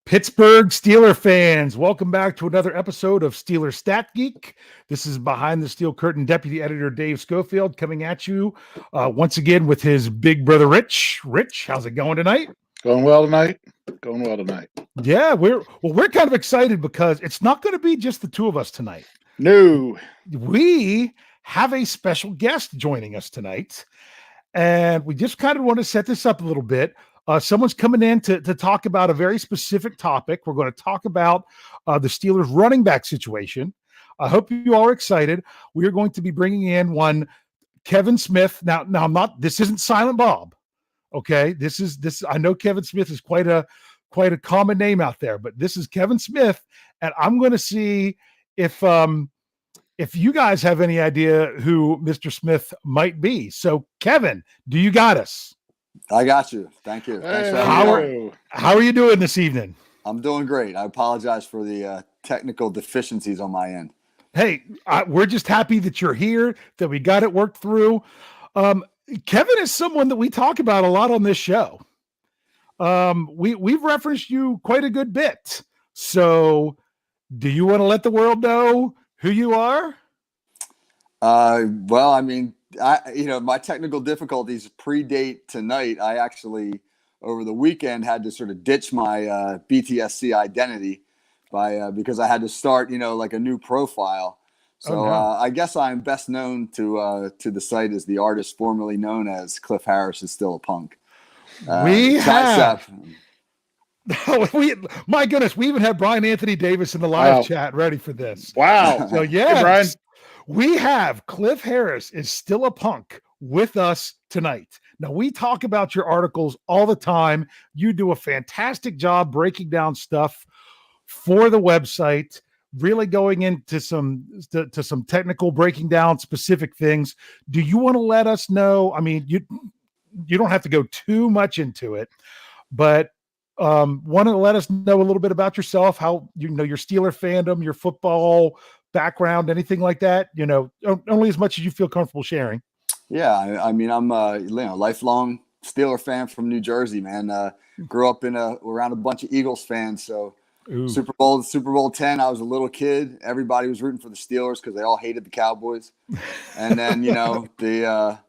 Pittsburgh Steeler fans, welcome back to another episode of Steelers Stat Geek. This is Behind the Steel Curtain Deputy Editor Dave Schofield coming at you once again with his big brother Rich. Rich, how's it going tonight? Going well tonight. Going well tonight. Yeah, we're kind of excited because it's not going to be just the two of us tonight. No, we have a special guest joining us tonight, and we just kind of want to set this up a little bit. Someone's coming in to talk about a very specific topic. We're going to talk about the Steelers running back situation. I hope you all are excited. We are going to be bringing in one Kevin Smith. Now I'm not. This isn't Silent Bob. Okay, this. I know Kevin Smith is quite a common name out there, but this is Kevin Smith, and I'm going to see if you guys have any idea who Mr. Smith might be. So, Kevin, do you got us? I got you. Thank you. Thanks for having me. How are you doing this evening? I'm doing great. I apologize for the technical deficiencies on my end. Hey, we're just happy that you're here, that we got it worked through. Kevin is someone that we talk about a lot on this show. We've referenced you quite a good bit. So do you want to let the world know who you are? Well, I mean, my technical difficulties predate tonight. I actually, over the weekend, had to sort of ditch my BTSC identity because I had to start, like a new profile. So I guess I'm best known to the site as the artist formerly known as Cliff Harris is Still a Punk. My goodness, we even had Brian Anthony Davis in the live chat ready for this. Wow. So yeah, hey, Brian. We have Cliff Harris is Still a Punk with us tonight. Now, we talk about your articles all the time. You do a fantastic job breaking down stuff for the website, really going into some technical breaking down specific things. Do you want to let us know? I mean, you don't have to go too much into it, but want to let us know a little bit about yourself, how your Steeler fandom, your football background, anything like that, only as much as you feel comfortable sharing. Yeah, I mean, I'm a lifelong Steeler fan from New Jersey, man. Grew up around a bunch of Eagles fans. So Super Bowl 10, I was a little kid. Everybody was rooting for the Steelers because they all hated the Cowboys. And then, the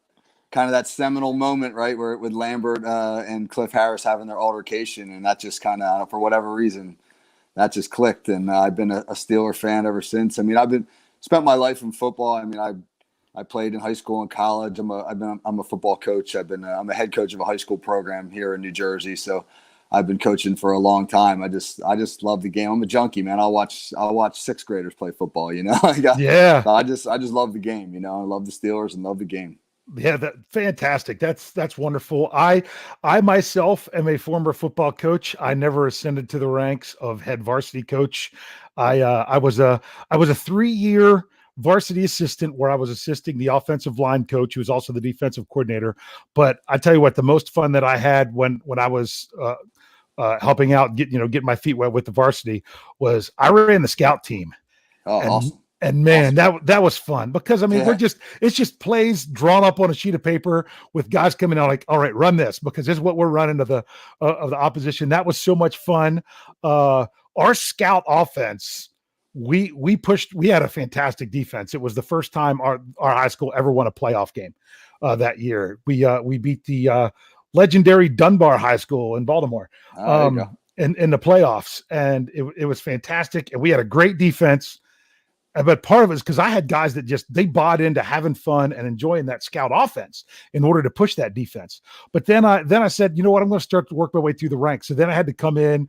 kind of that seminal moment, right, where with Lambert and Cliff Harris having their altercation, and that just kind of, for whatever reason, that just clicked, and I've been a Steeler fan ever since. I mean, spent my life in football. I mean, I played in high school and college. I'm a football coach. I'm a head coach of a high school program here in New Jersey. So I've been coaching for a long time. I just love the game. I'm a junkie, man. I'll watch sixth graders play football. Yeah. So I just love the game. I love the Steelers and love the game. Yeah, fantastic. That's wonderful. I myself am a former football coach. I never ascended to the ranks of head varsity coach. I was a 3-year varsity assistant where I was assisting the offensive line coach, who was also the defensive coordinator. But I tell you what, the most fun that I had when I was helping out, get my feet wet with the varsity, was I ran the scout team. Oh, awesome. And man, that was fun because I mean, it's just plays drawn up on a sheet of paper with guys coming out like, all right, run this because this is what we're running of the opposition. That was so much fun. Our scout offense, we had a fantastic defense. It was the first time our high school ever won a playoff game that year. We beat the legendary Dunbar High School in Baltimore in the playoffs, and it was fantastic. And we had a great defense. But part of it is because I had guys that they bought into having fun and enjoying that scout offense in order to push that defense. But then I said, you know what, I'm going to start to work my way through the ranks. So then I had to come in,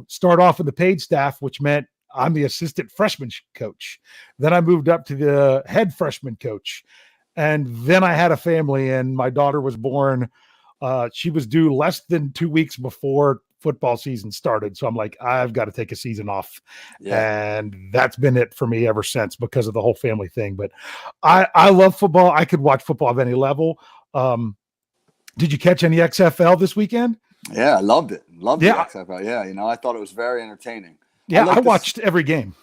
start off in the paid staff, which meant I'm the assistant freshman coach. Then I moved up to the head freshman coach. And then I had a family and my daughter was born. She was due less than 2 weeks before football season started. So I'm like, I've got to take a season off. Yeah. And that's been it for me ever since because of the whole family thing. But I love football. I could watch football at any level. Did you catch any XFL this weekend? Yeah, I loved it. Loved the XFL. Yeah, I thought it was very entertaining. Yeah, I watched every game.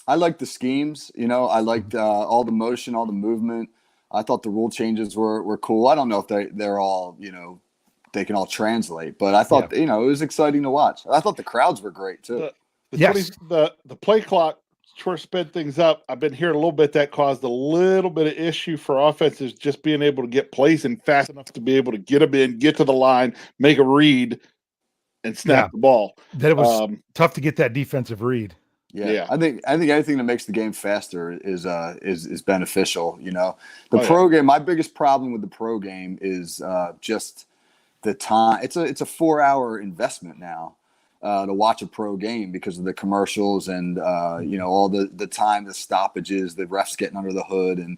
I liked the schemes. I liked all the motion, all the movement. I thought the rule changes were cool. I don't know if they're all, they can all translate. But I thought it was exciting to watch. I thought the crowds were great too. The play clock sort of sped things up. I've been hearing a little bit that caused a little bit of issue for offenses, just being able to get plays in fast enough to be able to get them in, get to the line, make a read, and snap the ball. That it was tough to get that defensive read. Yeah. I think anything that makes the game faster is beneficial. The pro game. My biggest problem with the pro game is just the time. It's a 4-hour investment now to watch a pro game because of the commercials and all the time, the stoppages, the refs getting under the hood, and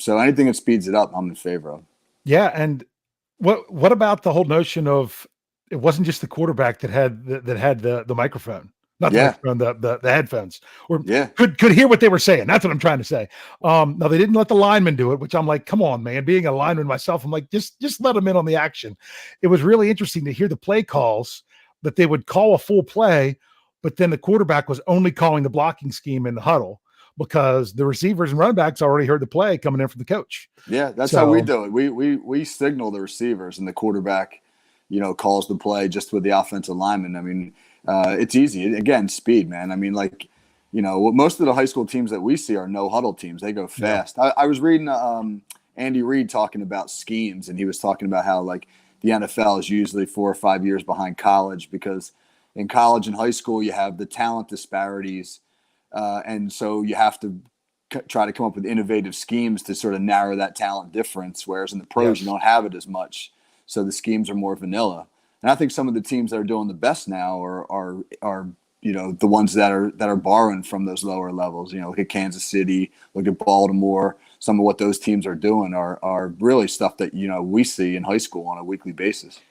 so anything that speeds it up, I'm in favor of. Yeah, and what about the whole notion of it wasn't just the quarterback that had the microphone, not the microphone, the headphones, or could hear what they were saying. That's what I'm trying to say. No, they didn't let the lineman do it, which I'm like, come on, man. Being a lineman myself, I'm like, just let them in on the action. It was really interesting to hear the play calls, that they would call a full play, but then the quarterback was only calling the blocking scheme in the huddle because the receivers and running backs already heard the play coming in from the coach. Yeah, that's how we do it. We signal the receivers and the quarterback, calls the play just with the offensive lineman. I mean, it's easy. Again, speed, man. I mean, most of the high school teams that we see are no huddle teams. They go fast. Yeah. I was reading Andy Reid talking about schemes, and he was talking about how the NFL is usually 4 or 5 years behind college because in college and high school you have the talent disparities, and so you have to try to come up with innovative schemes to sort of narrow that talent difference, whereas in the pros you don't have it as much, so the schemes are more vanilla. And I think some of the teams that are doing the best now are the ones that are borrowing from those lower levels. Look at Kansas City, look at Baltimore. Some of what those teams are doing are really stuff that we see in high school on a weekly basis.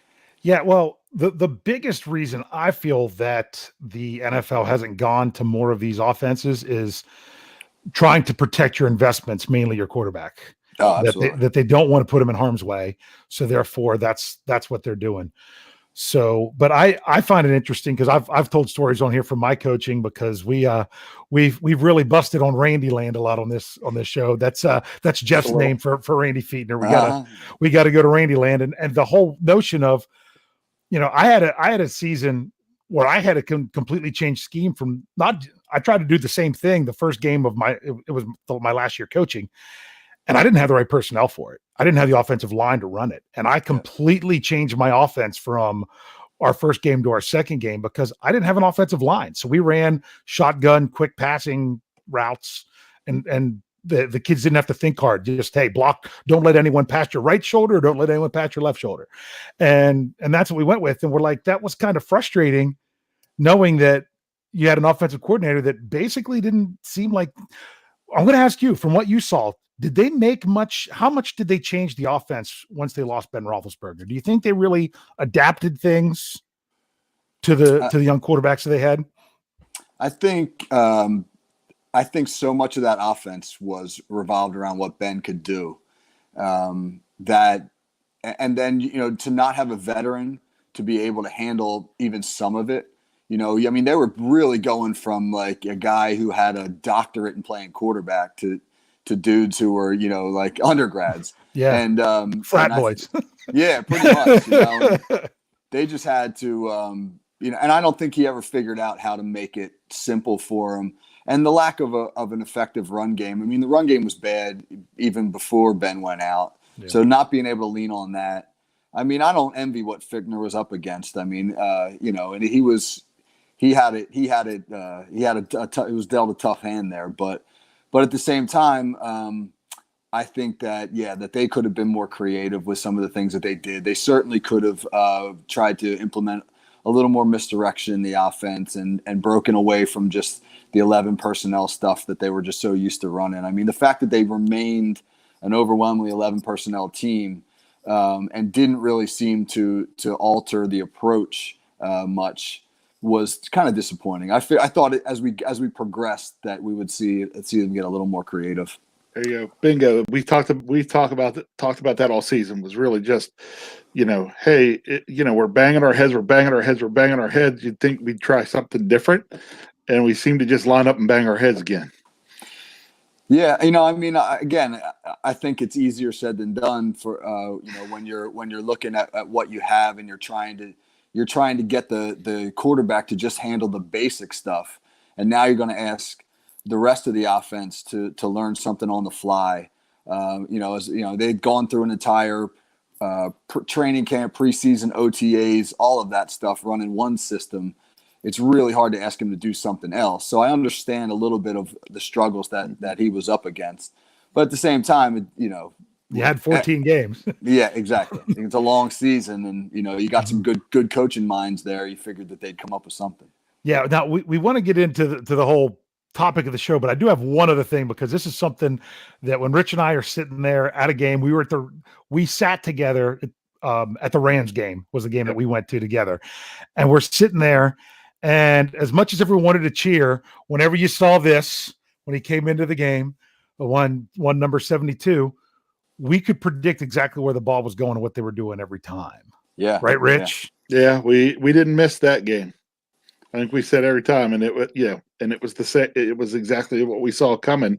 Yeah, well, the biggest reason I feel that the NFL hasn't gone to more of these offenses is trying to protect your investments, mainly your quarterback. Oh, absolutely. That they don't want to put him in harm's way, so therefore that's what they're doing. So, but I find it interesting because I've told stories on here from my coaching because we've really busted on Randy Land a lot on this show. That's Jeff's name for Randy Fiedner. We gotta go to Randy Land, and the whole notion of, I had a season where I had to completely change scheme from I tried to do the same thing the first game of my last year coaching, and I didn't have the right personnel for it. I didn't have the offensive line to run it. And I completely changed my offense from our first game to our second game because I didn't have an offensive line. So we ran shotgun, quick passing routes, and the kids didn't have to think hard. Just, hey, block, don't let anyone pass your right shoulder, don't let anyone pass your left shoulder. And that's what we went with. And we're like, that was kind of frustrating knowing that you had an offensive coordinator that basically didn't seem like. I'm going to ask you, from what you saw, did they make much? How much did they change the offense once they lost Ben Roethlisberger? Do you think they really adapted things to the young quarterbacks that they had? I think so much of that offense was revolved around what Ben could do. And then to not have a veteran to be able to handle even some of it. They were really going from like a guy who had a doctorate in playing quarterback to dudes who were, undergrads. Yeah. And frat boys. Yeah, pretty much. They just had to, and I don't think he ever figured out how to make it simple for him. And the lack of an effective run game. I mean, the run game was bad even before Ben went out. Yeah. So not being able to lean on that. I mean, I don't envy what Fichtner was up against. I mean, and he was dealt a tough hand there, but at the same time, I think that they could have been more creative with some of the things that they did. They certainly could have tried to implement a little more misdirection in the offense and broken away from just the 11 personnel stuff that they were just so used to running. I mean, the fact that they remained an overwhelmingly 11 personnel team and didn't really seem to alter the approach much was kind of disappointing. I thought as we progressed that we would see them get a little more creative. There you go, bingo. We talked about that all season. Was really just, hey, we're banging our heads. You'd think we'd try something different, and we seem to just line up and bang our heads again. Yeah, I mean, again, I think it's easier said than done for when you're looking at what you have and you're trying to get the quarterback to just handle the basic stuff, and now you're going to ask the rest of the offense to learn something on the fly. They'd gone through an entire training camp, preseason, OTAs, all of that stuff running one system. It's really hard to ask him to do something else. So I understand a little bit of the struggles that he was up against. But at the same time, you had 14 games. Yeah, exactly. It's a long season, and you got some good coaching minds there. You figured that they'd come up with something. Yeah. Now we want to get into the whole topic of the show, but I do have one other thing, because this is something that when Rich and I are sitting there at a game, we sat together at the Rams game, was the game that we went to together, and we're sitting there. And as much as everyone wanted to cheer, whenever you saw this, when he came into the game, the one number 72, we could predict exactly where the ball was going and what they were doing every time. Yeah. Right, Rich? Yeah, we didn't miss that game. I think we said every time, and it was the same. It was exactly what we saw coming,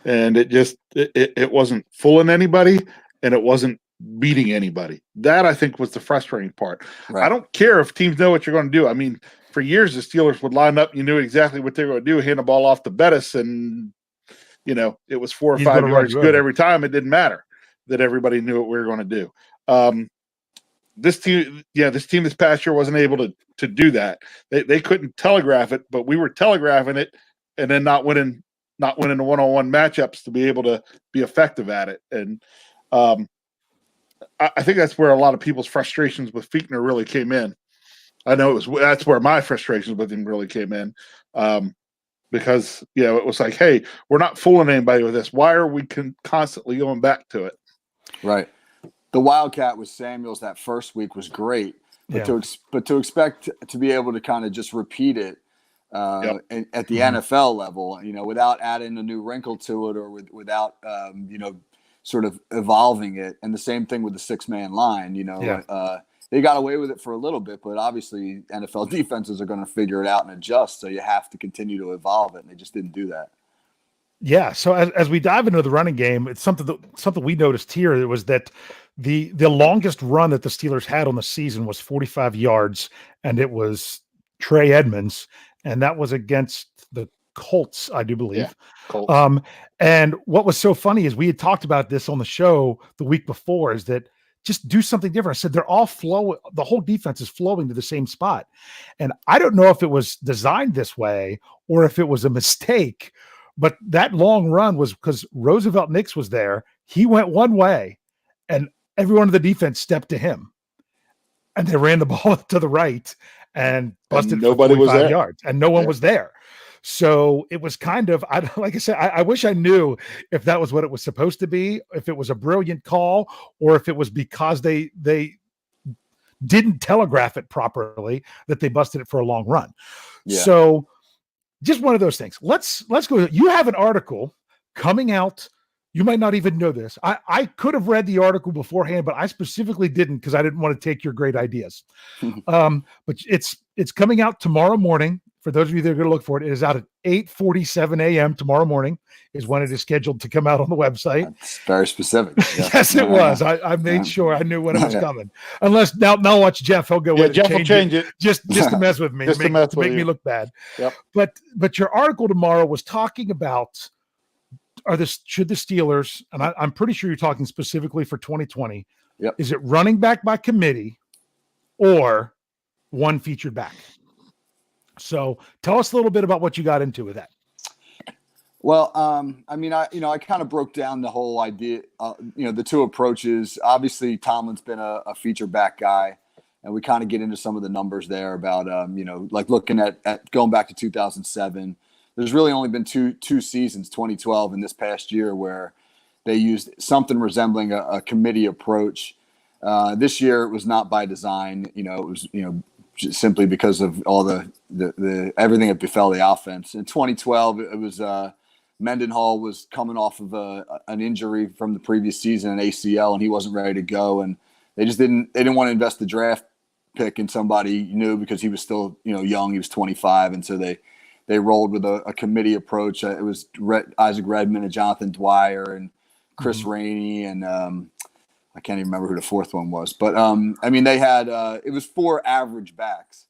and it wasn't fooling anybody, and it wasn't beating anybody. That, I think, was the frustrating part. Right. I don't care if teams know what you're going to do. I mean, for years, the Steelers would line up. You knew exactly what they were going to do, hand the ball off to Bettis, and, it was 4 or 5 yards good every time. It didn't matter that everybody knew what we were going to do. This team this past year wasn't able to do that. They couldn't telegraph it, but we were telegraphing it, and then not winning the one-on-one matchups to be able to be effective at it. And I think that's where a lot of people's frustrations with Fichtner really came in. I know that's where my frustrations with him really came in, because it was like, hey, we're not fooling anybody with this. Why are we constantly going back to it? Right. The Wildcat with Samuels that first week was great, but to expect to be able to kind of just repeat it at the NFL level, without adding a new wrinkle to it, or without sort of evolving it, and the same thing with the 6-man line. They got away with it for a little bit, but obviously NFL defenses are going to figure it out and adjust. So you have to continue to evolve it, and they just didn't do that. Yeah. So as we dive into the running game, it's something we noticed here. It was that the longest run that the Steelers had on the season was 45 yards, and it was Trey Edmonds, and that was against the Colts, I do believe. Yeah, Colts. And what was so funny is we had talked about this on the show the week before, is that just do something different. I said, they're all flowing. The whole defense is flowing to the same spot. And I don't know if it was designed this way or if it was a mistake, but that long run was because Roosevelt Nix was there. He went one way, and everyone in the defense stepped to him, and they ran the ball to the right and busted and nobody for 45 was there. yards, and no one was there. So it was kind of, like I said, I wish I knew if that was what it was supposed to be, if it was a brilliant call, or if it was because they didn't telegraph it properly that they busted it for a long run. Yeah. So just one of those things. Let's go. You have an article coming out. You might not even know this. I could have read the article beforehand, but I specifically didn't because I didn't want to take your great ideas. But it's coming out tomorrow morning. For those of you that are going to look for it, it is out at 8:47 a.m. tomorrow morning is when it is scheduled to come out on the website. That's very specific. Yeah. Yes, it was. I made sure I knew when it was coming. Unless now watch Jeff. He'll go with Jeff will change it just to mess with me, just to make me look bad. Yep. But your article tomorrow was talking about should the Steelers, and I'm pretty sure you're talking specifically for 2020. Yep. Is it running back by committee or one featured back? So tell us a little bit about what you got into with that. Well, I mean, I kind of broke down the whole idea, the two approaches. Obviously, Tomlin's been a feature back guy, and we kind of get into some of the numbers there about, like looking at going back to 2007. There's really only been two seasons, 2012 and this past year, where they used something resembling a committee approach. This year, it was not by design. It was, just simply because of all the everything that befell the offense. In 2012, it was Mendenhall was coming off of an injury from the previous season, an ACL, and he wasn't ready to go. And they didn't want to invest the draft pick in somebody new because he was still young. He was 25, and so they they rolled with a committee approach. It was Isaac Redmond and Jonathan Dwyer and Chris Rainey and I can't even remember who the fourth one was. But, I mean, they had it was 4 average backs,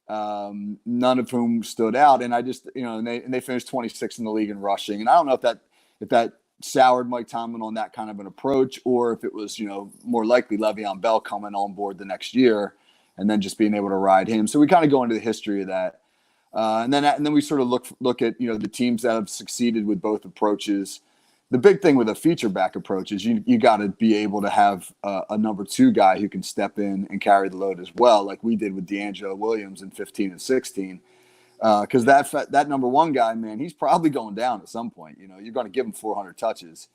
none of whom stood out. And I just, and they finished 26th in the league in rushing. And I don't know if that soured Mike Tomlin on that kind of an approach, or if it was, more likely Le'Veon Bell coming on board the next year and then just being able to ride him. So we kind of go into the history of that. And then we sort of look at, the teams that have succeeded with both approaches. The big thing with a feature back approach is you got to be able to have a number 2 guy who can step in and carry the load as well, like we did with D'Angelo Williams in 15 and 16. Because that number 1 guy, man, he's probably going down at some point. You're going to give him 400 touches.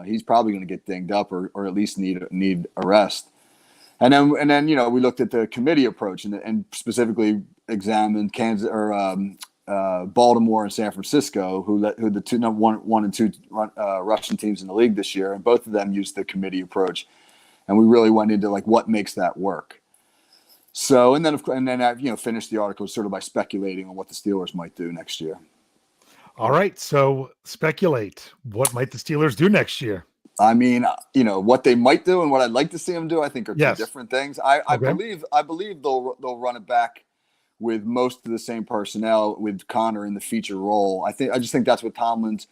He's probably going to get dinged up or at least need a rest. And then we looked at the committee approach and specifically examined Kansas or Baltimore and San Francisco, who the two number 1 and 2 rushing teams in the league this year, and both of them used the committee approach. And we really went into like what makes that work. So, and then I finished the article sort of by speculating on what the Steelers might do next year. All right, so speculate. What might the Steelers do next year? I mean, what they might do and what I'd like to see them do, I think are 2 different things. I believe they'll run it back with most of the same personnel with Connor in the feature role. I just think that's what Tomlin's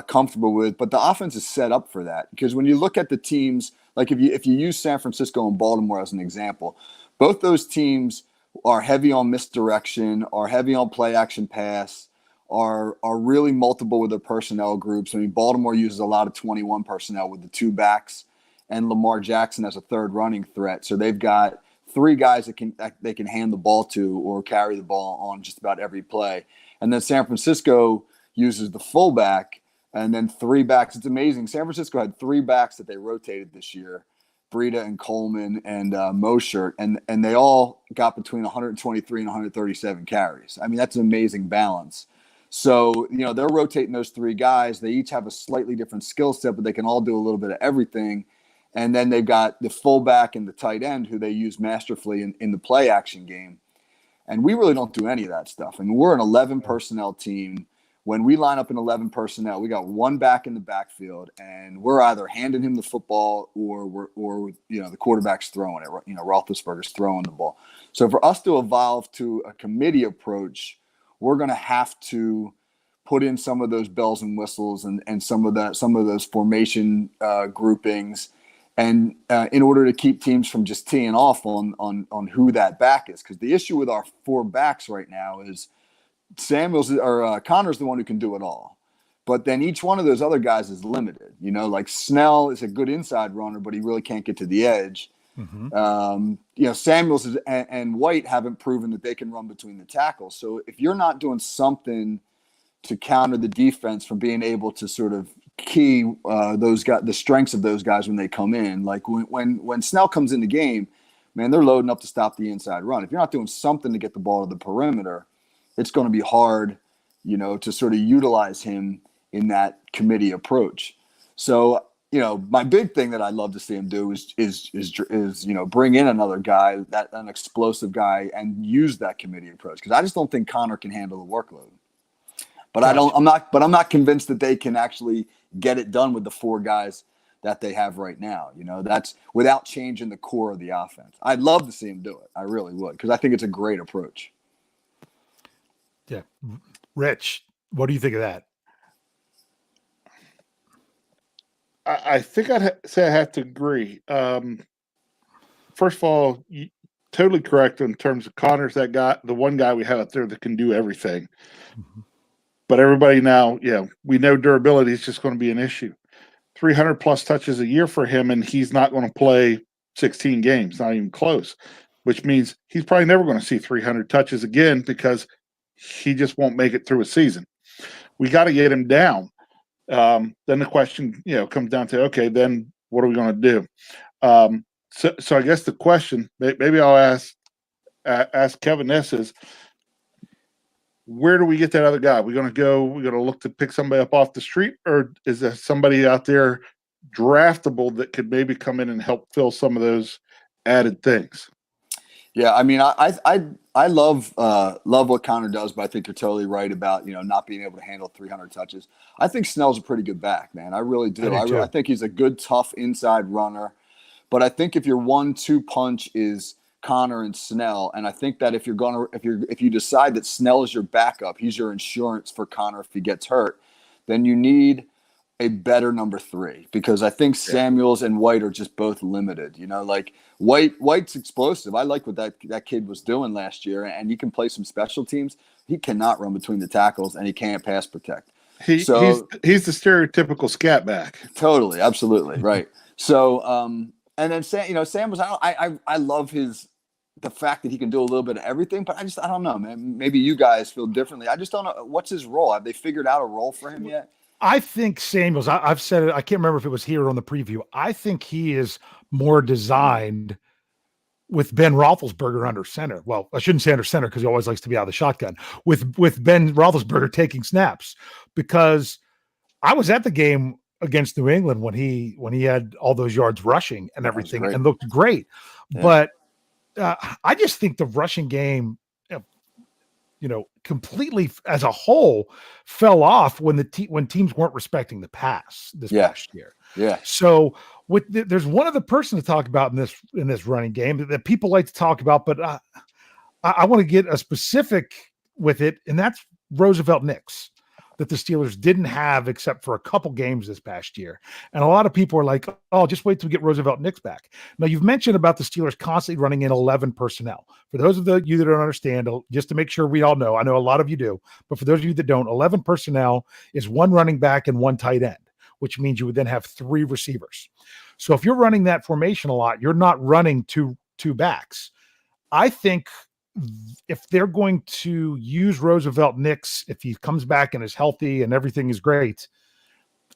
comfortable with. But the offense is set up for that, because when you look at the teams, like if you use San Francisco and Baltimore as an example, both those teams are heavy on misdirection, are heavy on play action pass, are really multiple with their personnel groups. I mean, Baltimore uses a lot of 21 personnel with the 2 backs and Lamar Jackson as a third running threat. So they've got 3 guys that they can hand the ball to or carry the ball on just about every play. And then San Francisco uses the fullback and then 3 backs. It's amazing. San Francisco had 3 backs that they rotated this year, Breida and Coleman and Mosher, and they all got between 123 and 137 carries. I mean, that's an amazing balance. So, they're rotating those 3 guys. They each have a slightly different skill set, but they can all do a little bit of everything. And then they've got the fullback and the tight end who they use masterfully in the play action game. And we really don't do any of that stuff. I mean, we're an 11 personnel team. When we line up in 11 personnel, we got 1 back in the backfield, and we're either handing him the football or the quarterback's throwing it. Roethlisberger's throwing the ball. So for us to evolve to a committee approach, we're going to have to put in some of those bells and whistles and some of those formation groupings, and in order to keep teams from just teeing off on who that back is. Because the issue with our 4 backs right now is Samuels or Connor's the one who can do it all, but then each one of those other guys is limited. Like Snell is a good inside runner, but he really can't get to the edge. Samuels and White haven't proven that they can run between the tackles. So if you're not doing something to counter the defense from being able to sort of key those guys, the strengths of those guys when they come in, like when Snell comes in the game, man, they're loading up to stop the inside run. If you're not doing something to get the ball to the perimeter, it's going to be hard, to sort of utilize him in that committee approach. So, my big thing that I'd love to see him do is bring in another guy, an explosive guy, and use that committee approach, because I just don't think Connor can handle the workload. But gotcha. I'm not convinced that they can actually get it done with the 4 guys that they have right now. That's without changing the core of the offense. I'd love to see him do it. I really would, because I think it's a great approach. Yeah. Rich, what do you think of that? I think I'd say I have to agree. First of all, totally correct in terms of Connor's that guy, the one guy we have out there that can do everything. But everybody now, we know durability is just going to be an issue. 300 plus touches a year for him, and he's not going to play 16 games, not even close, which means he's probably never going to see 300 touches again, because he just won't make it through a season. We got to get him down. Then the question, comes down to, okay, then what are we going to do? So I guess the question, maybe I'll ask Kevin this is, where do we get that other guy? We're going to look to pick somebody up off the street, or is there somebody out there draftable that could maybe come in and help fill some of those added things? Yeah, I mean, I love what Connor does, but I think you're totally right about not being able to handle 300 touches. I think Snell's a pretty good back, man. I really do. I think he's a good, tough inside runner. But I think if your 1-2 punch is Connor and Snell, and I think that if you decide that Snell is your backup, he's your insurance for Connor if he gets hurt, then you need a better number 3, because I think Samuels and White are just both limited. Like White's explosive. I like what that kid was doing last year, and he can play some special teams. He cannot run between the tackles, and he can't pass protect. He's the stereotypical scat back. Totally, absolutely, right. So, and then Samuels. I love the fact that he can do a little bit of everything, but I don't know, man. Maybe you guys feel differently. I just don't know what's his role. Have they figured out a role for him yet? I think Samuels, I've said it, I can't remember if it was here or on the preview. I think he is more designed with Ben Roethlisberger under center. Well, I shouldn't say under center because he always likes to be out of the shotgun. With Ben Roethlisberger taking snaps, because I was at the game against New England when he had all those yards rushing and everything and looked great. Yeah. But I just think the rushing game, completely as a whole fell off when when teams weren't respecting the pass this past year. Yeah. So there's one other person to talk about in this running game that people like to talk about, but I want to get a specific with it, and that's Roosevelt Nix, that the Steelers didn't have except for a couple games this past year. And a lot of people are like, oh, just wait till we get Roosevelt Nix back. Now, you've mentioned about the Steelers constantly running in 11 personnel. For those of you that don't understand, just to make sure we all know, I know a lot of you do, but for those of you that don't, 11 personnel is 1 running back and 1 tight end, which means you would then have 3 receivers. So if you're running that formation a lot, you're not running two backs. I think if they're going to use Roosevelt Nix, if he comes back and is healthy and everything is great,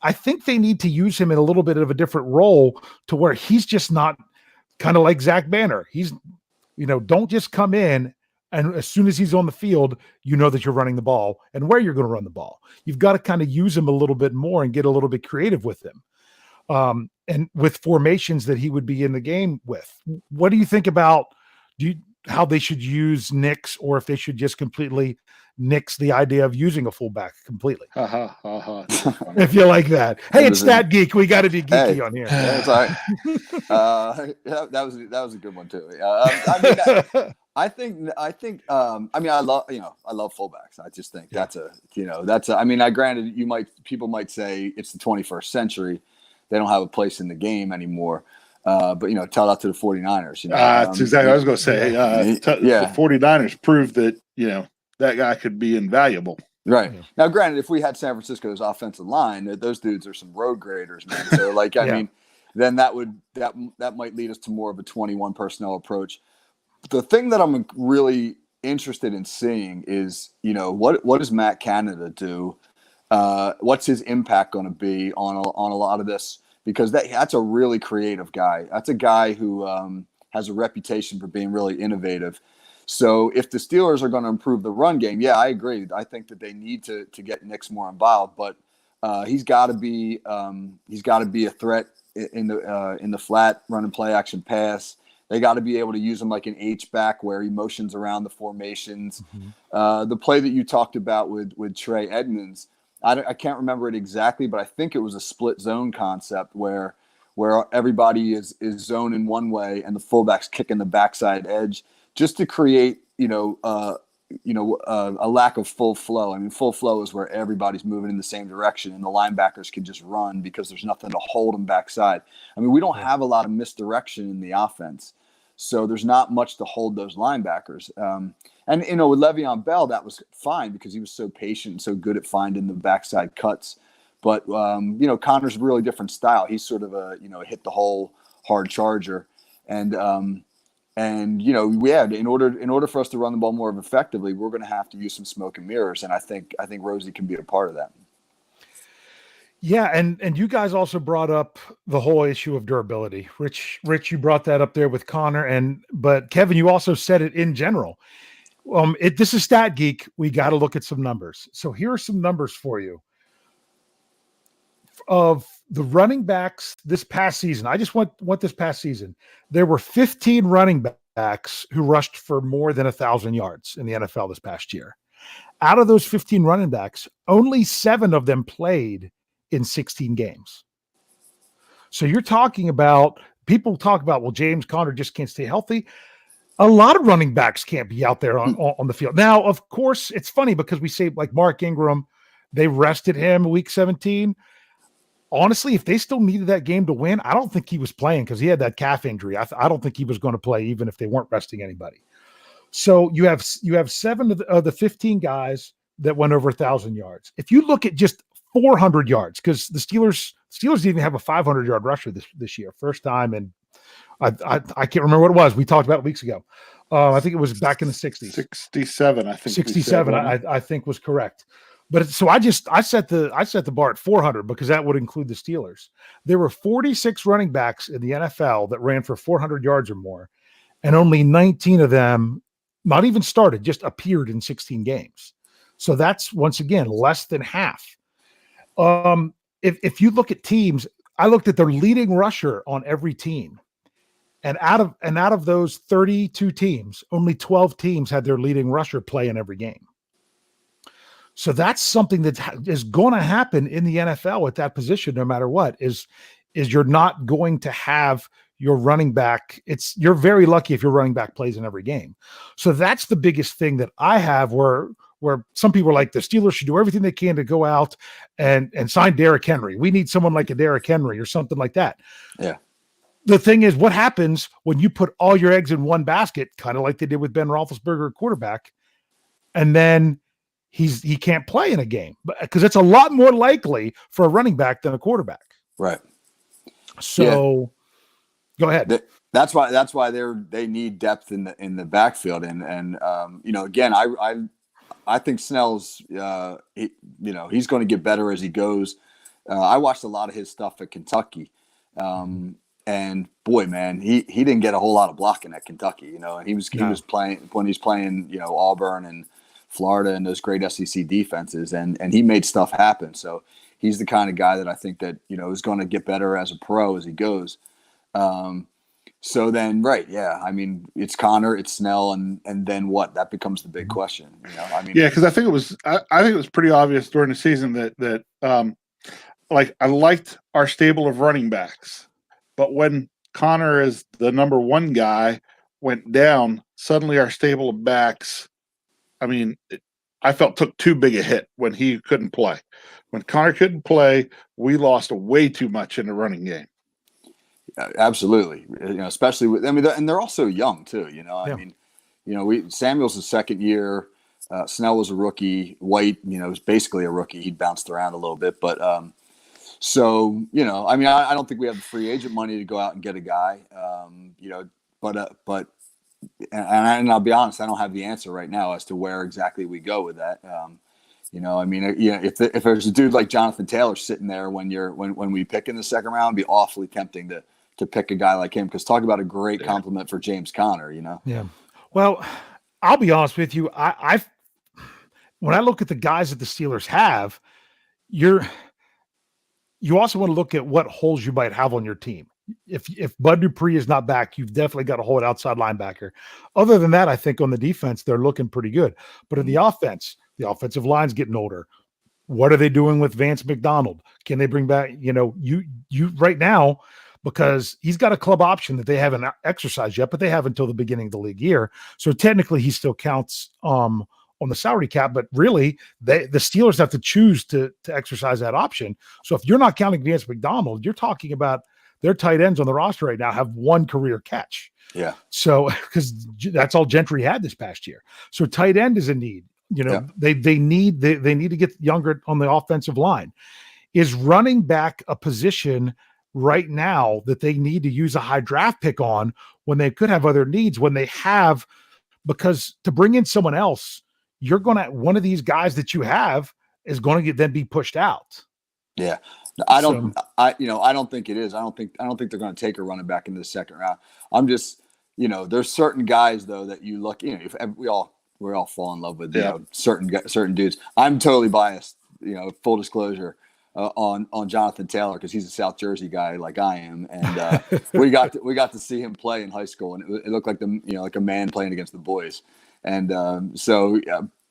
I think they need to use him in a little bit of a different role to where he's just not kind of like Zach Banner. He's, don't just come in and as soon as he's on the field, that you're running the ball and where you're going to run the ball. You've got to kind of use him a little bit more and get a little bit creative with him. And with formations that he would be in the game with. What do you think about how they should use Nix, or if they should just completely nix the idea of using a fullback completely? If you like that. Hey, it's Stat Geek. We got to be geeky on here. That's all right. That was a good one too. I love fullbacks. I just think granted, people might say it's the 21st century. They don't have a place in the game anymore. But tell that to the 49ers. That's exactly what I was going to say. The 49ers proved that that guy could be invaluable. Right. Yeah. Now, granted, if we had San Francisco's offensive line, those dudes are some road graders, man. So, then that might lead us to more of a 21 personnel approach. The thing that I'm really interested in seeing is, what does Matt Canada do? What's his impact going to be on a lot of this? Because that's a really creative guy. That's a guy who has a reputation for being really innovative. So if the Steelers are going to improve the run game, I agree. I think that they need to get Nix more involved, but he's got to be a threat in the flat run and play action pass. They got to be able to use him like an H-back where he motions around the formations. Mm-hmm. The play that you talked about with Trey Edmonds, I can't remember it exactly, but I think it was a split zone concept where everybody is zoning one way and the fullback's kicking the backside edge, just to create a lack of full flow. I mean, full flow is where everybody's moving in the same direction and the linebackers can just run because there's nothing to hold them backside. I mean, we don't have a lot of misdirection in the offense, so there's not much to hold those linebackers. And with Le'Veon Bell, that was fine because he was so patient and so good at finding the backside cuts. But Connor's a really different style. He's sort of a hit the hole hard charger, and in order for us to run the ball more effectively, we're going to have to use some smoke and mirrors. And I think Rosie can be a part of that. Yeah, and you guys also brought up the whole issue of durability. Rich, you brought that up there with Connor, but Kevin, you also said it in general. This is Stat Geek. We got to look at some numbers. So here are some numbers for you of the running backs this past season. I just want this past season. There were 15 running backs who rushed for more than 1,000 yards in the NFL this past year. Out of those 15 running backs, only 7 of them played in 16 games. So you're talking about, people talk about, well, James Conner just can't stay healthy. A lot of running backs can't be out there on the field. Now, of course, it's funny because we say like Mark Ingram, they rested him week 17. Honestly, if they still needed that game to win, I don't think he was playing because he had that calf injury. I don't think he was going to play even if they weren't resting anybody. So you have 7 of the 15 guys that went over 1,000 yards. If you look at just 400 yards, because the Steelers didn't even have a 500-yard rusher this year, first time, and I can't remember what it was. We talked about it weeks ago. I think it was back in the 60s. 67, I think. 67, I think was correct. But so I set the bar at 400 because that would include the Steelers. There were 46 running backs in the NFL that ran for 400 yards or more, and only 19 of them not even started, just appeared in 16 games. So that's, once again, less than half. If you look at teams, I looked at their leading rusher on every team. And out of those 32 teams, only 12 teams had their leading rusher play in every game. So that's something that is going to happen in the NFL at that position, no matter what, is you're not going to have your running back. You're very lucky if your running back plays in every game. So that's the biggest thing that I have where some people are like, the Steelers should do everything they can to go out and sign Derrick Henry. We need someone like a Derrick Henry or something like that. Yeah. The thing is, what happens when you put all your eggs in one basket, kind of like they did with Ben Roethlisberger, quarterback, and then he can't play in a game, because it's a lot more likely for a running back than a quarterback. Right. So go ahead. That's why they need depth in the backfield. And again, I think Snell's, he's going to get better as he goes. I watched a lot of his stuff at Kentucky. And boy, man, he didn't get a whole lot of blocking at Kentucky, and he was playing when he's playing, Auburn and Florida and those great SEC defenses, and he made stuff happen. So he's the kind of guy that I think that, is going to get better as a pro as he goes. So then, right. Yeah. I mean, it's Connor, it's Snell, and then what? That becomes the big question. Because I think it was pretty obvious during the season that I liked our stable of running backs. But when Connor, as the number one guy, went down, suddenly our stable of backs, I felt took too big a hit when he couldn't play. When Connor couldn't play, we lost way too much in the running game. Yeah, absolutely. Especially with, and they're also young too. Samuel's the second year. Snell was a rookie. White, was basically a rookie. He'd bounced around a little bit, but so, I don't think we have the free agent money to go out and get a guy, but I'll be honest, I don't have the answer right now as to where exactly we go with that. If there's a dude like Jonathan Taylor sitting there when we pick in the second round, it'd be awfully tempting to pick a guy like him, because talk about a great compliment for James Conner, Yeah. Well, I'll be honest with you. When I look at the guys that the Steelers have, you also want to look at what holes you might have on your team. If Bud Dupree is not back, you've definitely got a hold outside linebacker. Other than that, I think on the defense, they're looking pretty good. But in the offense, the offensive line's getting older. What are they doing with Vance McDonald? Can they bring back, you right now, because he's got a club option that they haven't exercised yet, but they have until the beginning of the league year. So technically he still counts on the salary cap, but really the Steelers have to choose to exercise that option. So if you're not counting Vance McDonald, you're talking about their tight ends on the roster right now have one career catch. Yeah. So, because that's all Gentry had this past year. So tight end is a need. They need to get younger on the offensive line. Is running back a position right now that they need to use a high draft pick on when they could have other needs, when they have, because to bring in someone else, one of these guys that you have is going to then be pushed out. Yeah. I don't think it is. I don't think they're going to take a running back into the second round. I'm just, there's certain guys though that you look, if we all fall in love with, certain dudes. I'm totally biased, full disclosure. on Jonathan Taylor, because he's a South Jersey guy like I am, and we got to see him play in high school, and it looked like like a man playing against the boys, and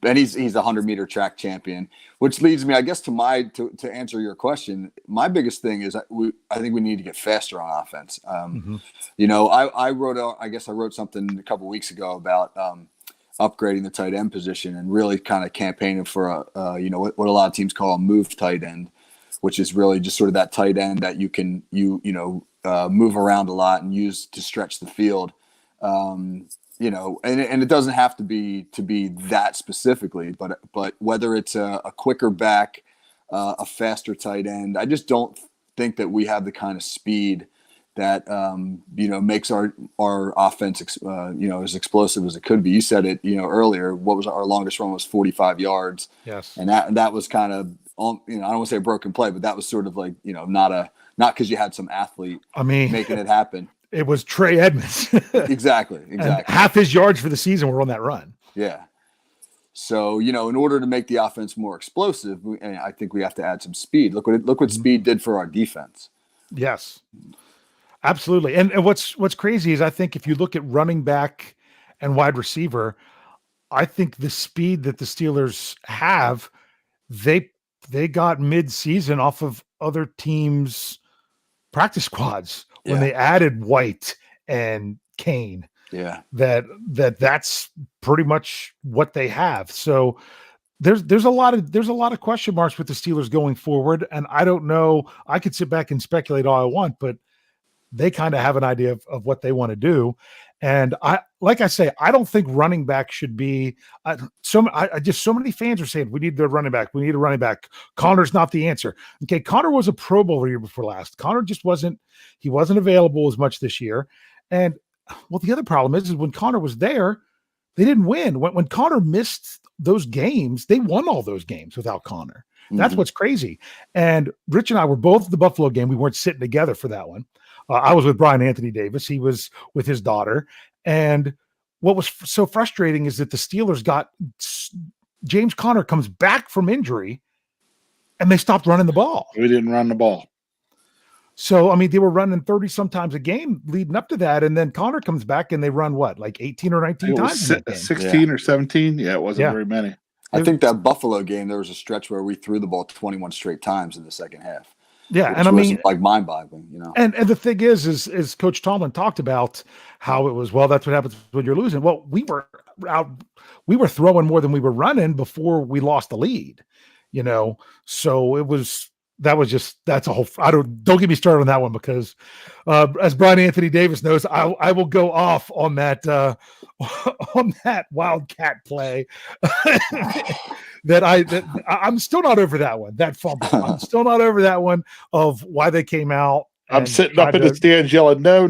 and he's a 100-meter track champion, which leads me, I guess, to answer your question. My biggest thing is I think we need to get faster on offense. I wrote something a couple weeks ago about upgrading the tight end position and really kind of campaigning for what a lot of teams call a move tight end, which is really just sort of that tight end that you can move around a lot and use to stretch the field. And it doesn't have to be that specifically, but whether it's a quicker back, a faster tight end, I just don't think that we have the kind of speed that makes our offense as explosive as it could be. You said it earlier. What was our longest run was 45 yards. Yes, and that was kind of I don't want to say a broken play, but that was sort of like not because you had some athlete making it happen. It was Trey Edmonds. Exactly. And half his yards for the season were on that run. Yeah. So, in order to make the offense more explosive, I think we have to add some speed. Look what speed did for our defense. Yes, absolutely. And what's crazy is I think if you look at running back and wide receiver, I think the speed that the Steelers have, they got mid-season off of other teams' practice squads. When they added White and Kane, that's pretty much what they have. So there's a lot of question marks with the Steelers going forward, and I don't know. I could sit back and speculate all I want, but they kind of have an idea of what they want to do. And I don't think running back should be. So many fans are saying we need the running back. We need a running back. Connor's not the answer. Okay, Connor was a Pro Bowler year before last. Connor just wasn't. He wasn't available as much this year. And the other problem is when Connor was there, they didn't win. When Connor missed those games, they won all those games without Connor. That's what's crazy. And Rich and I were both at the Buffalo game. We weren't sitting together for that one. I was with Brian Anthony Davis. He was with his daughter. And what was so frustrating is that the Steelers got James Conner comes back from injury and they stopped running the ball. We didn't run the ball. So, they were running 30 sometimes a game leading up to that. And then Conner comes back and they run like 18 or 19 times? 16 or 17. Yeah, it wasn't very many. I think that Buffalo game, there was a stretch where we threw the ball 21 straight times in the second half. Yeah, and like mind-boggling, And the thing is Coach Tomlin talked about how it was. Well, that's what happens when you're losing. Well, we were throwing more than we were running before we lost the lead. So that's a whole. Don't get me started on that one because, as Brian Anthony Davis knows, I will go off on that Wildcat play. I'm still not over that one. That fumble. I'm still not over that one of why they came out. I'm sitting up in the stands yelling, no,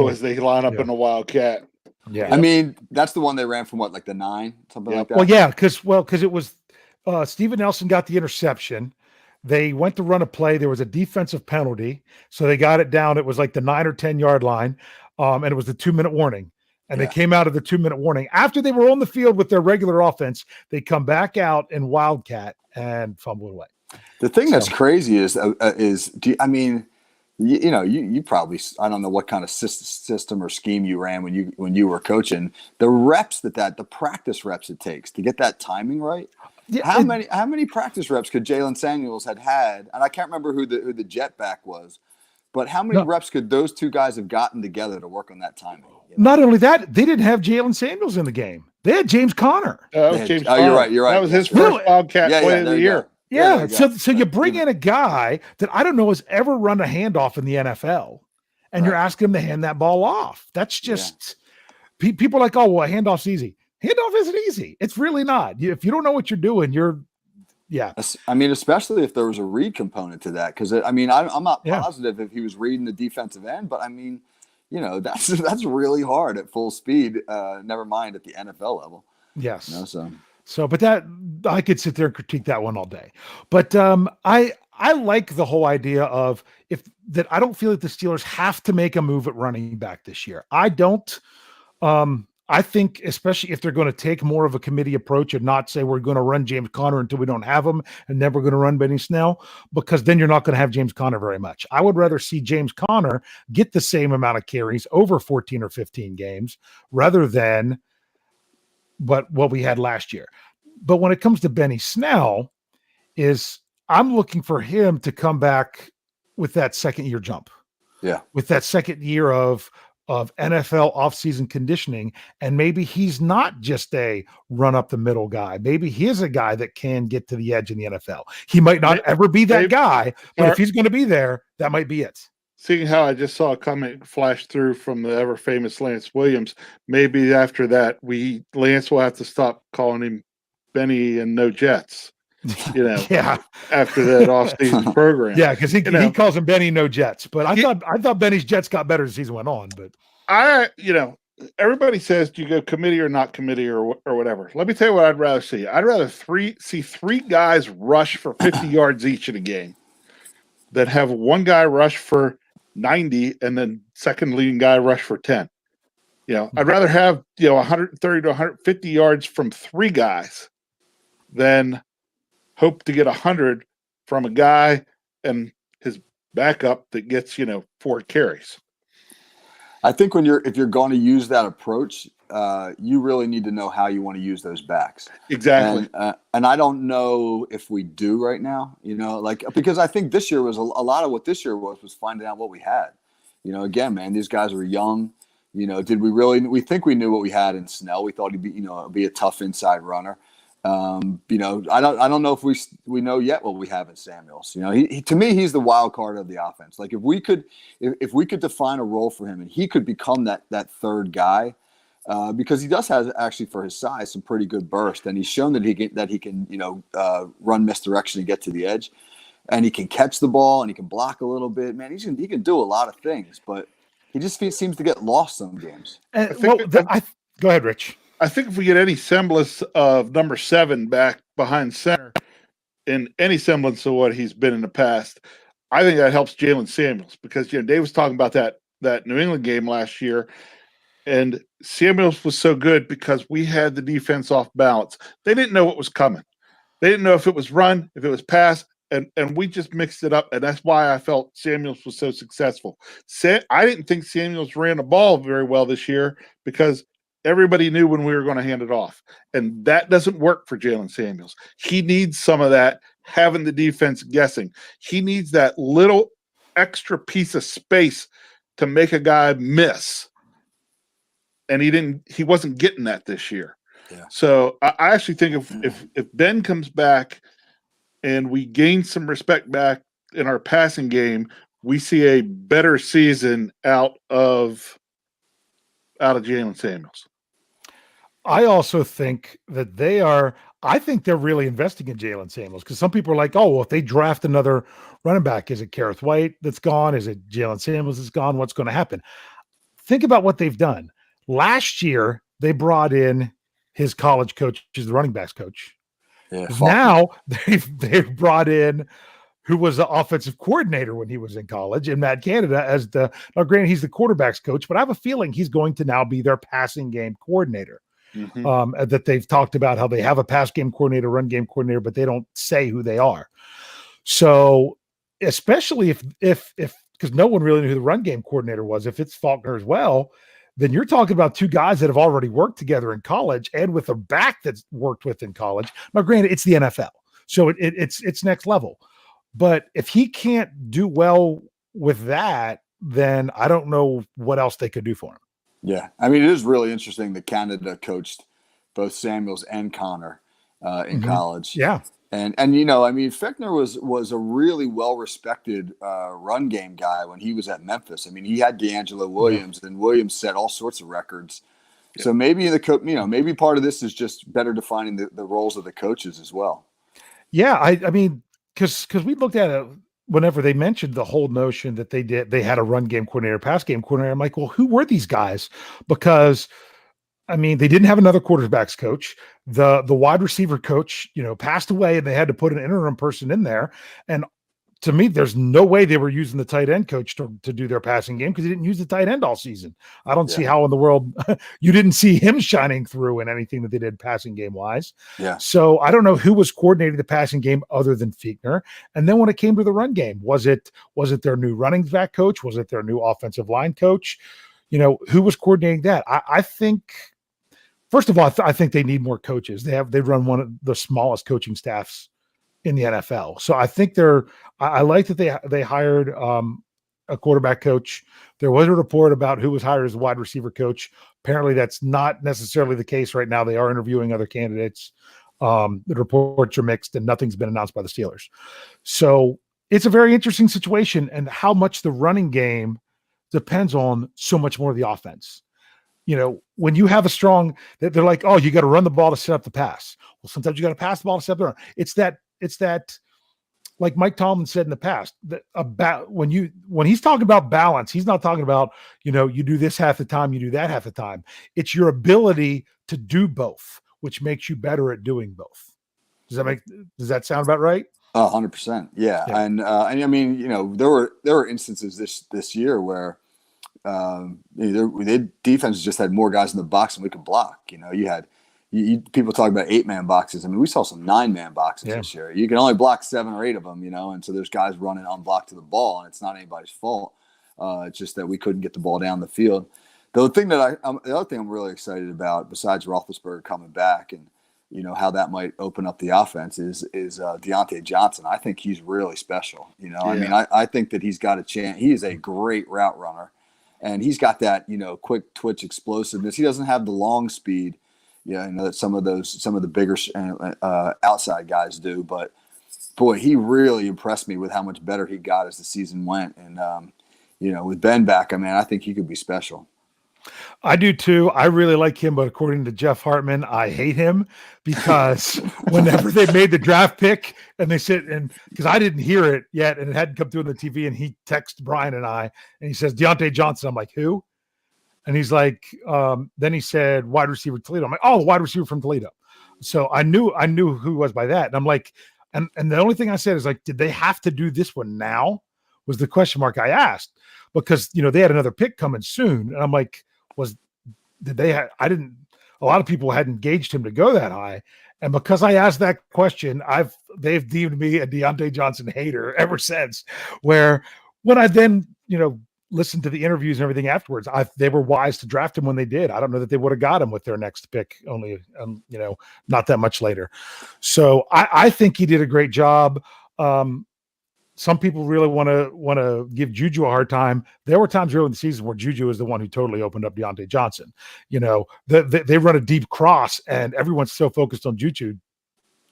as they line up in the Wildcat. Yeah. That's the one they ran from like the 9, something like that. Well, yeah, because it was Steven Nelson got the interception. They went to run a play. There was a defensive penalty. So they got it down. It was like the 9 or 10 yard line. And it was the 2-minute warning. And they came out of the 2-minute warning. After they were on the field with their regular offense, they come back out in Wildcat and fumble away. The thing that's crazy is you probably, I don't know what kind of system or scheme you ran when you were coaching. The reps the practice reps it takes to get that timing right. Yeah, how many practice reps could Jalen Samuels had? And I can't remember who the jet back was, but how many reps could those two guys have gotten together to work on that timing? Not only that, they didn't have Jalen Samuels in the game. They had James Conner. You're right. That was his first Wildcat play of the year. Yeah. So you bring in a guy that I don't know has ever run a handoff in the NFL, and you're asking him to hand that ball off. That's just people are like, oh, well, a handoff's easy. Handoff isn't easy. It's really not. If you don't know what you're doing, especially if there was a read component to that. Because I'm not positive if he was reading the defensive end, but that's really hard at full speed. Never mind at the NFL level. Yes. But that I could sit there and critique that one all day. But I like the whole idea of I don't feel like the Steelers have to make a move at running back this year. I don't. I think, especially if they're going to take more of a committee approach and not say we're going to run James Conner until we don't have him, and then we're going to run Benny Snell, because then you're not going to have James Conner very much. I would rather see James Conner get the same amount of carries over 14 or 15 games rather than what we had last year. But when it comes to Benny Snell, I'm looking for him to come back with that second year jump. Yeah. With that second year of NFL offseason conditioning. And maybe he's not just a run up the middle guy. Maybe he is a guy that can get to the edge in the NFL. He might not ever be that guy, but if he's going to be there, that might be it. Seeing how I just saw a comment flash through from the ever famous Lance Williams, maybe after that, Lance will have to stop calling him Benny and no Jets. Yeah. After that offseason program. Yeah, because he calls him Benny no Jets. But I thought Benny's Jets got better as the season went on. But everybody says, do you go committee or not committee or whatever? Let me tell you what I'd rather see. I'd rather see three guys rush for 50 yards each in a game than have one guy rush for 90 and then second leading guy rush for 10. I'd rather have 130 to 150 yards from three guys than hope to get 100 from a guy and his backup that gets 4 carries. I think if you're going to use that approach, you really need to know how you want to use those backs. Exactly. And I don't know if we do right now, because I think this year was a lot of what this year was finding out what we had. Again, man, these guys were young. Did we think we knew what we had in Snell? We thought he'd be a tough inside runner. I don't know if we know yet what we have in Samuels. He to me, he's the wild card of the offense. Like if we could define a role for him and he could become that third guy, because he does have actually for his size some pretty good burst, and he's shown that he can run misdirection and get to the edge, and he can catch the ball and he can block a little bit. Man, he can do a lot of things, but he just seems to get lost some games. Go ahead, Rich. I think if we get any semblance of number 7 back behind center in any semblance of what he's been in the past, I think that helps Jalen Samuels, because Dave was talking about that New England game last year, and Samuels was so good because we had the defense off balance. They didn't know what was coming. They didn't know if it was run, if it was pass, and we just mixed it up, and that's why I felt Samuels was so successful. I didn't think Samuels ran the ball very well this year because everybody knew when we were going to hand it off. And that doesn't work for Jalen Samuels. He needs some of that, having the defense guessing. He needs that little extra piece of space to make a guy miss. And he wasn't getting that this year. Yeah. So I actually think if Ben comes back and we gain some respect back in our passing game, we see a better season out of Jalen Samuels. I also think that they're really investing in Jalen Samuels, because some people are like, oh, well, if they draft another running back, is it Kareth White that's gone? Is it Jalen Samuels that's gone? What's going to happen? Think about what they've done. Last year, they brought in his college coach, which is the running backs coach. Yeah, now they've brought in who was the offensive coordinator when he was in college, and Matt Canada now granted, he's the quarterbacks coach, but I have a feeling he's going to now be their passing game coordinator. Mm-hmm. That they've talked about how they have a pass game coordinator, run game coordinator, but they don't say who they are. So especially if because no one really knew who the run game coordinator was, if it's Faulkner as well, then you're talking about two guys that have already worked together in college and with a back that's worked with in college. Now, granted, it's the NFL, so it's next level. But if he can't do well with that, then I don't know what else they could do for him. Yeah, I mean, it is really interesting that Canada coached both Samuels and Connor in college. Yeah, and I mean, Fichtner was a really well respected run game guy when he was at Memphis. I mean, he had D'Angelo Williams, and Williams set all sorts of records. Yeah. So maybe maybe part of this is just better defining the roles of the coaches as well. Yeah, I mean, because we looked at it. Whenever they mentioned the whole notion that they had a run game coordinator, pass game coordinator, I'm like, well, who were these guys? Because I mean, they didn't have another quarterbacks coach. The wide receiver coach, passed away, and they had to put an interim person in there. And to me, there's no way they were using the tight end coach to do their passing game because he didn't use the tight end all season. I don't see how in the world you didn't see him shining through in anything that they did passing game wise. Yeah. So I don't know who was coordinating the passing game other than Fichtner. And then when it came to the run game, was it their new running back coach? Was it their new offensive line coach? Who was coordinating that? I think, first of all, I think they need more coaches. They run one of the smallest coaching staffs in the NFL. So I think I like that they hired a quarterback coach. There was a report about who was hired as a wide receiver coach. Apparently that's not necessarily the case right now. They are interviewing other candidates. The reports are mixed and nothing's been announced by the Steelers. So it's a very interesting situation, and how much the running game depends on so much more of the offense. When you have a strong, they're like, oh, you got to run the ball to set up the pass. Well, sometimes you got to pass the ball to set up the run. It's that, like Mike Tomlin said in the past, that about when he's talking about balance, he's not talking about, you do this half the time, you do that half the time. It's your ability to do both, which makes you better at doing both. Does that sound about right? 100%. Yeah. And I mean, there were instances this year where the defense just had more guys in the box than we could block. You had people talk about 8-man boxes. I mean, we saw some 9-man boxes this year. You can only block 7 or 8 of them, and so there's guys running unblocked to the ball, and it's not anybody's fault. It's just that we couldn't get the ball down the field. The other thing I'm really excited about, besides Roethlisberger coming back and how that might open up the offense, is Deontay Johnson. I think he's really special. I mean, I think that he's got a chance. He is a great route runner, and he's got that quick twitch explosiveness. He doesn't have the long speed. Yeah, I know that some of the bigger outside guys do, but boy, he really impressed me with how much better he got as the season went. And with Ben back, I mean, I think he could be special. I do too. I really like him, but according to Jeff Hartman, I hate him because whenever they made the draft pick and they said, and because I didn't hear it yet and it hadn't come through on the TV, and he texted Brian and I, and he says, Deontay Johnson. I'm like, who? And he's like, then he said wide receiver Toledo. I'm like, oh, the wide receiver from Toledo. So I knew who he was by that. And I'm like, and the only thing I said is like, did they have to do this one now? Was the question mark I asked, because they had another pick coming soon. And I'm like, a lot of people hadn't gauged him to go that high. And because I asked that question, they've deemed me a Deontay Johnson hater ever since, where when I then, listened to the interviews and everything afterwards, they were wise to draft him when they did. I don't know that they would have got him with their next pick, only, not that much later. So I think he did a great job. Some people really want to give Juju a hard time. There were times early in the season where Juju is the one who totally opened up Deontay Johnson. They run a deep cross and everyone's so focused on Juju.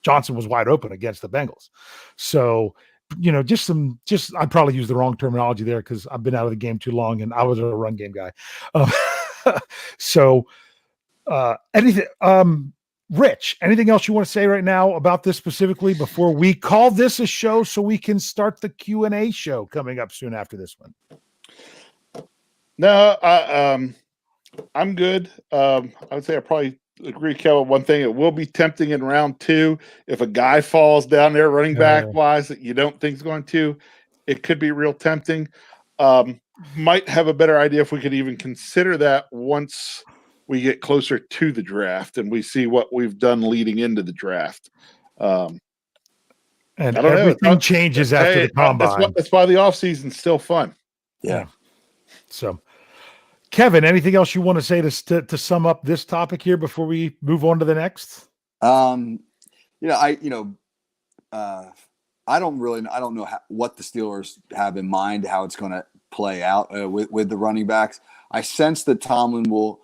Johnson was wide open against the Bengals. So, I'd probably use the wrong terminology there because I've been out of the game too long and I was a run game guy. Rich, anything else you want to say right now about this specifically before we call this a show so we can start the Q&A show coming up soon after this one? No, I'm good. I would say I probably agree, Kevin. One thing, it will be tempting in round 2 if a guy falls down there running back wise that you don't think is going to. It could be real tempting. Might have a better idea if we could even consider that once we get closer to the draft and we see what we've done leading into the draft. And everything changes after the combine. That's why the offseason's still fun. Yeah. So, Kevin, anything else you want to say to sum up this topic here before we move on to the next? I don't know what the Steelers have in mind, how it's going to play out with the running backs. I sense that Tomlin will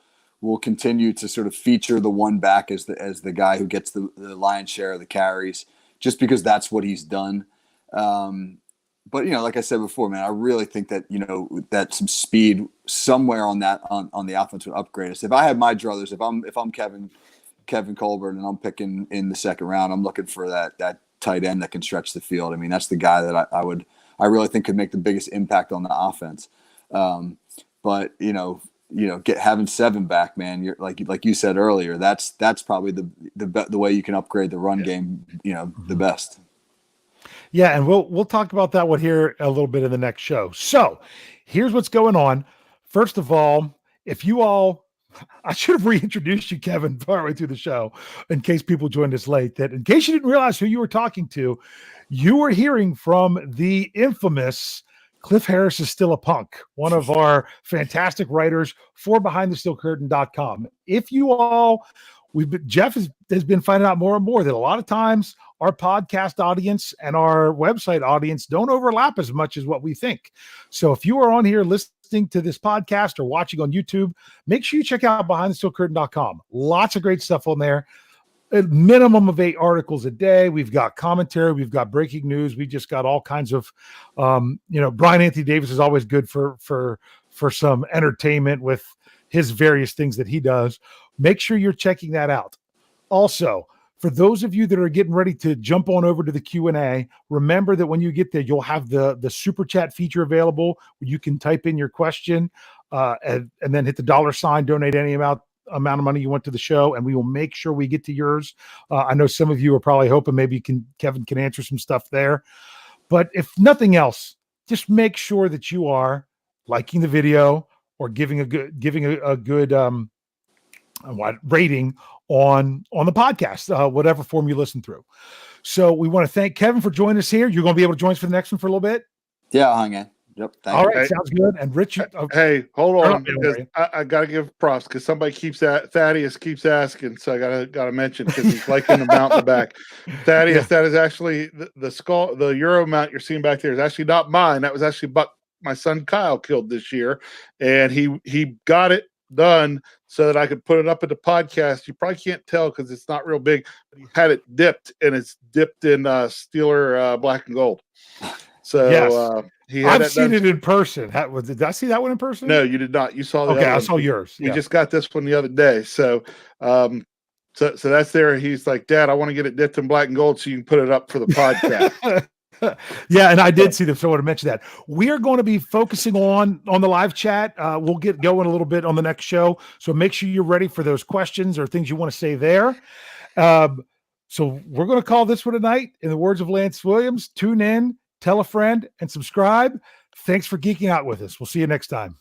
continue to sort of feature the one back as the guy who gets the lion's share of the carries, just because that's what he's done. But like I said before, man, I really think that that some speed somewhere on the offense would upgrade us. If I had my druthers, if I'm Kevin Colbert and I'm picking in the second round, I'm looking for that tight end that can stretch the field. I mean, that's the guy that I really think could make the biggest impact on the offense. But having 7 back, man, you're like you said earlier, that's probably the way you can upgrade the run game, the best. Yeah, and we'll talk about that one here a little bit in the next show. So here's what's going on. First of all, if you all, I should have reintroduced you, Kevin, partway through the show, in case people joined us late, that in case you didn't realize who you were talking to, you were hearing from the infamous Cliff Harris is Still a Punk, one of our fantastic writers for BehindTheSteelCurtain.com. If you all, Jeff has been finding out more and more that a lot of times our podcast audience and our website audience don't overlap as much as what we think. So if you are on here listening to this podcast or watching on YouTube, make sure you check out BehindTheSteelCurtain.com. Lots of great stuff on there. A minimum of 8 articles a day. We've got commentary. We've got breaking news. We just got all kinds of, Brian Anthony Davis is always good for some entertainment with his various things that he does. Make sure you're checking that out. Also, for those of you that are getting ready to jump on over to the Q&A, remember that when you get there, you'll have the super chat feature available where you can type in your question and then hit the $, donate any amount of money you want to the show, and we will make sure we get to yours. I know some of you are probably hoping maybe Kevin can answer some stuff there. But if nothing else, just make sure that you are liking the video or giving a good rating on the podcast, whatever form you listen through. So we want to thank Kevin for joining us here. You're going to be able to join us for the next one for a little bit? Yeah, I'll hang in. Yep. All right, sounds good. And Richard, hey, hold on, because I got to give props because somebody Thaddeus keeps asking, so I got to mention because he's liking the mount in the back. Thaddeus, that is actually the skull, the Euro mount you're seeing back there is actually not mine. That was actually Buck, my son Kyle, killed this year, and he got it done so that I could put it up at the podcast. You probably can't tell because it's not real big, but he had it dipped, and it's dipped in Steeler black and gold. So yes. I've seen it in person. Did I see that one in person? No, you did not. You saw the okay. other I one. saw yours. We just got this one the other day. So, so that's there. He's like, Dad, I want to get it dipped in black and gold so you can put it up for the podcast. Yeah, and I did see them, so I want to mention that. We are going to be focusing on the live chat. We'll get going a little bit on the next show, so make sure you're ready for those questions or things you want to say there. So we're going to call this one tonight. In the words of Lance Williams, tune in, tell a friend, and subscribe. Thanks for geeking out with us. We'll see you next time.